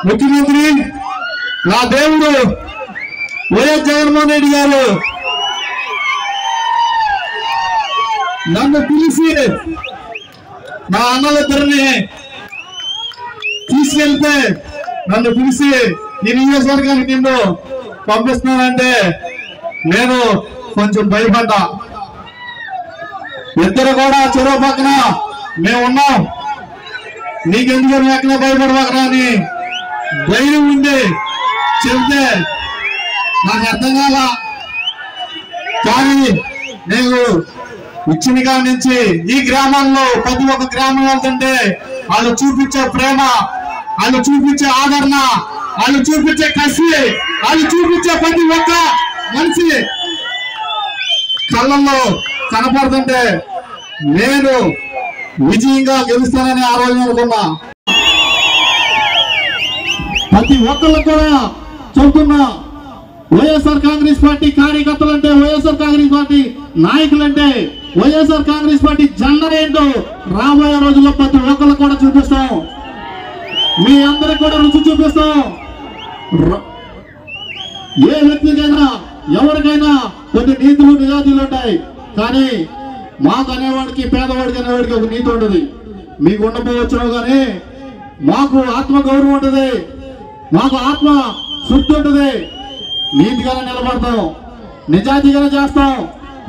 ముఖ్యమంత్రి నా దేవుడు వైఎస్ జగన్మోహన్ రెడ్డి గారు నన్ను పిలిచి నా అన్నలిద్దరిని తీసుకెళ్తే నన్ను పిలిచి ఈ నియోజకవర్గానికి నిన్ను పంపిస్తున్నానంటే నేను కొంచెం భయపడ్డా. ఇద్దరు కూడా చెరువు పక్కన మేము ఉన్నాం, నీకెందుకు ఎక్కడ భయపడవకరా అని ధైర్యం ఉంది చెబితే నాకు అర్థం కాల. కానీ నేను ఇచ్చిన కాడి నుంచి ఈ గ్రామాల్లో ప్రతి ఒక్క గ్రామం వెళ్తుంటే వాళ్ళు చూపించే ప్రేమ, వాళ్ళు చూపించే ఆదరణ, వాళ్ళు చూపించే కసి, వాళ్ళు చూపించే ప్రతి ఒక్క మనిషి కళ్ళల్లో కనపడుతుంటే నేను విజయంగా గెలుస్తానని ఆ రోజు అనుకున్నా. ప్రతి ఒక్కళ్ళు కూడా చెబుతున్నా, వైఎస్ఆర్ కాంగ్రెస్ పార్టీ కార్యకర్తలంటే, వైఎస్ఆర్ కాంగ్రెస్ పార్టీ నాయకులంటే, వైఎస్ఆర్ కాంగ్రెస్ పార్టీ జెండా ఏంటో రాబోయే రోజుల్లో ప్రతి ఒక్కళ్ళు కూడా చూపిస్తాం. మీ అందరికి కూడా రుచి చూపిస్తాం. ఏ వ్యక్తికైనా ఎవరికైనా కొన్ని నీతులు నిజాతులు ఉంటాయి, కానీ మాకు అనేవాడికి పేదవాడికి అనేవాడికి ఒక నీతి ఉంటుంది. మీకు ఉండకపోవచ్చు కానీ మాకు ఆత్మ గౌరవం ఉంటుంది, మాకు ఆత్మ శుద్ధి ఉంటుంది. నీతిగానే నిలబడతాం, నిజాయితీగానే చేస్తాం.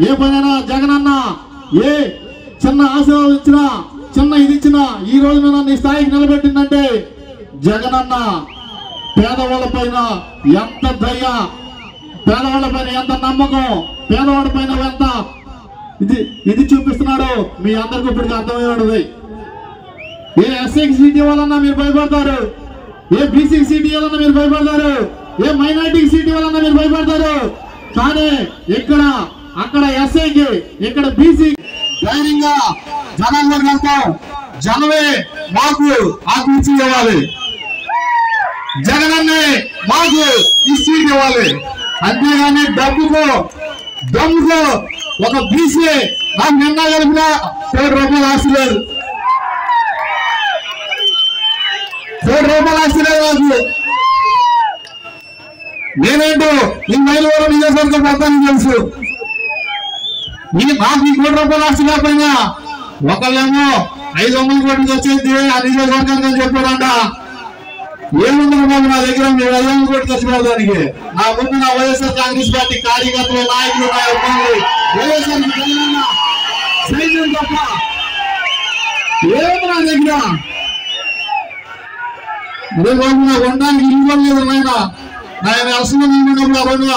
ఏ పనైనా జగనన్న ఏ చిన్న ఆశీర్వాదం ఇచ్చినా, చిన్న ఇది ఇచ్చినా ఈ రోజు నన్ను ఈ స్థాయికి నిలబెట్టిందంటే జగనన్న పేదవాళ్ళ పైన ఎంత దయ, పేదవాళ్ళ పైన ఎంత నమ్మకం, పేదవాళ్ళ పైన ఎంత ఇది చూపిస్తున్నాడు మీ అందరికీ ఇప్పటికీ అర్థమై ఉంటుంది. ఏ ఎస్సీకి సీట్ ఇవ్వాలన్నా మీరు భయపడతారు, ఏ బీసీకి సీట్ ఇవ్వాలన్నా మీరు భయపడతారు, ఏ మైనార్టీకి సీట్ ఇవ్వాలన్నా మీరు భయపడతారు. కానీ ఇక్కడ అక్కడ ఎస్ఐకి, ఇక్కడ బీసీ ధైర్యంగా జనాల్లోకి వెళ్తాం. జనమే మాకు ఆత్మీయ ఇవ్వాలి, జగనన్నే మాకు ఈ సీట్ ఇవ్వాలి. అంతేగాని డబ్బుకో దమ్ముకో ఒక బీసీ నాకు నిన్న కలిపిన ₹1,00,000 ఆస్తి లేదు, ₹1,00,000 ఆస్తి లేదు నాకు. నేనేంటో ఈ మైలవరం నియోజకవర్గం మొత్తానికి తెలుసు. నాకు ఈ ₹1,00,000 ఆస్తి లేకపోయినా ఒకళ్ళేమో 500 కోట్లకి వచ్చేది ఆ నియోజకవర్గానికి చెప్పాడంట. ఏముందని బాబు నా దగ్గర మీరు 500 కోట్లు ఖర్చు పెడతానికి? నా ముందు నా వైఎస్ఆర్ కాంగ్రెస్ పార్టీ కార్యకర్తలు, నాయకులు, నా అభిమానులు, వైఎస్ఆర్ సైన్యం తప్ప ఏమి నా దగ్గర. అదే బాబు నాకు ఉండడానికి ఇల్లు లేదు నాయన. ఆయన అవసరం ఉన్నప్పుడు అవన్నీ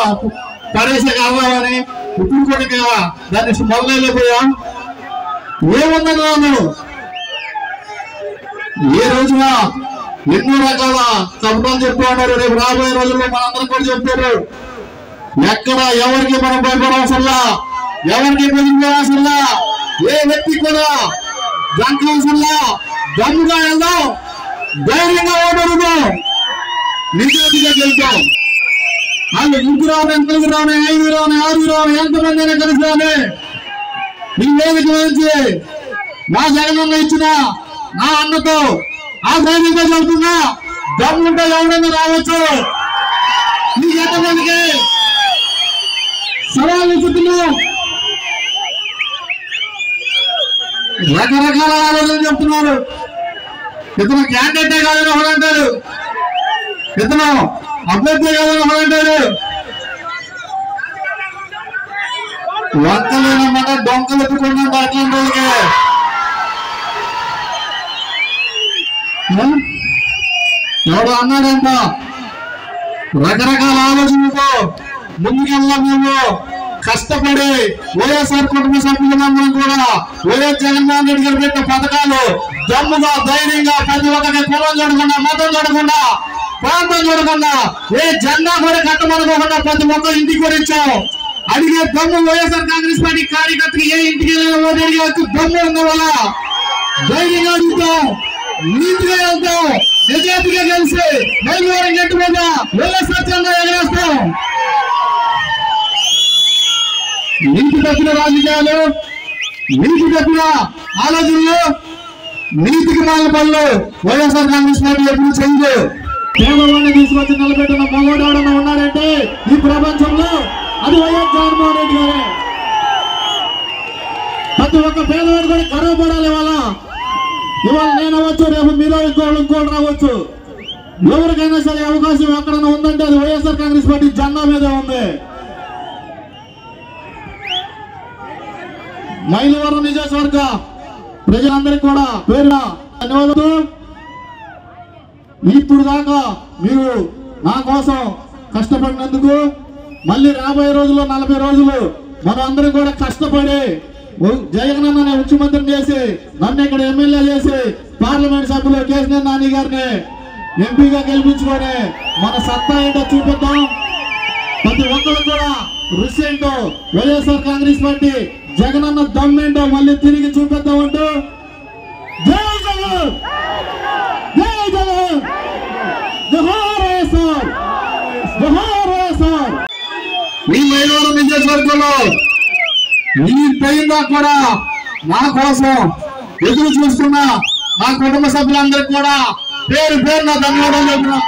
పడేసే కావాలని ఇప్పుడు కూడా కదా దాన్ని మొదలైపోయా. ఏముందని ఏ రోజున ఎన్నో రకాల కబుర్లు చెప్తూ ఉన్నారు. రేపు రాబోయే రోజుల్లో మనందరం కూడా చెప్తారు. ఎక్కడ ఎవరికి మనం భయపడవసల్లా, ఎవరికి బెదిరించవసల్లా, ఏ వ్యక్తి కూడా జంకవసల్లా, దమ్ముగా వెళ్దాం, ధైర్యంగా ఓడరుదాం, నిజాయితీగా గెలుద్దాం. వాళ్ళు 3 రావని, 4 రావని, 5 రావని, 6 రావని, ఎంతమంది అయినా కలిసి రాని ఈ వేదిక నుంచి మా జగనన్న ఇచ్చిన నా అన్నతో ఆ ధైర్యంగా చెబుతున్నా, దమ్ముంటే ఎవరైనా రావచ్చు. మీకు ఎంతమందికి సవాళ్ళు చెప్తున్నాం, రకరకాల ఆలోచనలు చెప్తున్నారు. ఇతను క్యాండిడేటే కాదని ఒకడంటారు, ఇతను అభ్యర్థి కాదని ఒకడంటారు. వంకలేనమాట డొంకలు ఎత్తుకున్నాడు అట్లాంటి వాళ్ళకి. ఎవడు అన్నాడంట రకరకాల ఆలోచనలతో ముందుకెళ్ళాం. మేము కష్టపడి వైఎస్ఆర్ కుటుంబ సభ్యులందరం కూడా వైఎస్ జగన్మోహన్ రెడ్డి గారు పెట్టిన పథకాలు దమ్ముగా, ధైర్యంగా, ప్రతి ఒక్కరికి కులం చూడకుండా, మతం చూడకుండా, ప్రాంతం చూడకుండా, ఏ జెండా కూడా కట్టమనుకోకుండా ప్రతి ఒక్క ఇంటికి కూడా ఇచ్చాం. అడిగే దమ్ము వైఎస్ఆర్ కాంగ్రెస్ పార్టీ కార్యకర్తకి ఏ ఇంటికి అడిగే దమ్ము ఉన్న వల్ల ధైర్యంగా అడుగుతాం, నీతిగా వెళ్తాం, నిజాయితీగా కలిసి మైలవరం గట్టు మీద వైఎస్ఆర్ జెండా ఎగరేస్తాం. నీతి తప్పిన రాజకీయాలు, నీతి తప్పిన ఆలోచనలు, నీతికి మాల పనులు వైఎస్ఆర్ కాంగ్రెస్ పార్టీ ఎప్పుడు చేయదు. పేదవాడిని తీసుకొచ్చి నిలబెట్టిన మగవాడు ఎవడన్నా ఉన్నాడంటే ఈ ప్రపంచంలో అది వైఎస్ జగన్మోహన్ రెడ్డి గారే. ప్రతి ఒక్క పేదవాడు కూడా గర్వపడాలి. ఇవాళ నేను అవ్వచ్చు, రేపు మీరు ఇంకోటి రావచ్చు. ఎవరికైనా సరే అవకాశం ఎక్కడైనా ఉందంటే అది వైఎస్ఆర్ కాంగ్రెస్ పార్టీ జెండా మీదే ఉంది. మైలవరం నియోజకవర్గ ప్రజలందరికీ కూడా పేరున ధన్యవాదాలు. ఇప్పుడు దాకా మీరు నా కోసం కష్టపడినందుకు మళ్ళీ రాబోయే రోజుల్లో 40 రోజులు మనం అందరం కూడా కష్టపడి జగన్ అన్న ముఖ్యమంత్రిని చేసి నన్ను ఇక్కడ ఎమ్మెల్యే చేసి పార్లమెంట్ సభ్యులు కేసీఆర్ నాని గారిని ఎంపీగా గెలిపించుకొని మన సత్తా ఏంటో చూపిద్దాం. ప్రతి ఒక్కరు కూడా రుచి ఏంటో వైఎస్ఆర్ కాంగ్రెస్ పార్టీ జగన్ అన్న దమ్మేంటో మళ్ళీ తిరిగి చూపిద్దామంటూ జై జగన్, జై జగన్, జోహార్ వైఎస్ఆర్, జోహార్ వైఎస్ఆర్. ఈ మైలవరం నియోజకవర్గంలో ఈ పోయిందా కూడా నా కోసం ఎదురు చూస్తున్న నా కుటుంబ సభ్యులందరికీ కూడా పేరు పేరు నా ధన్యవాదాలు చెప్తున్నా.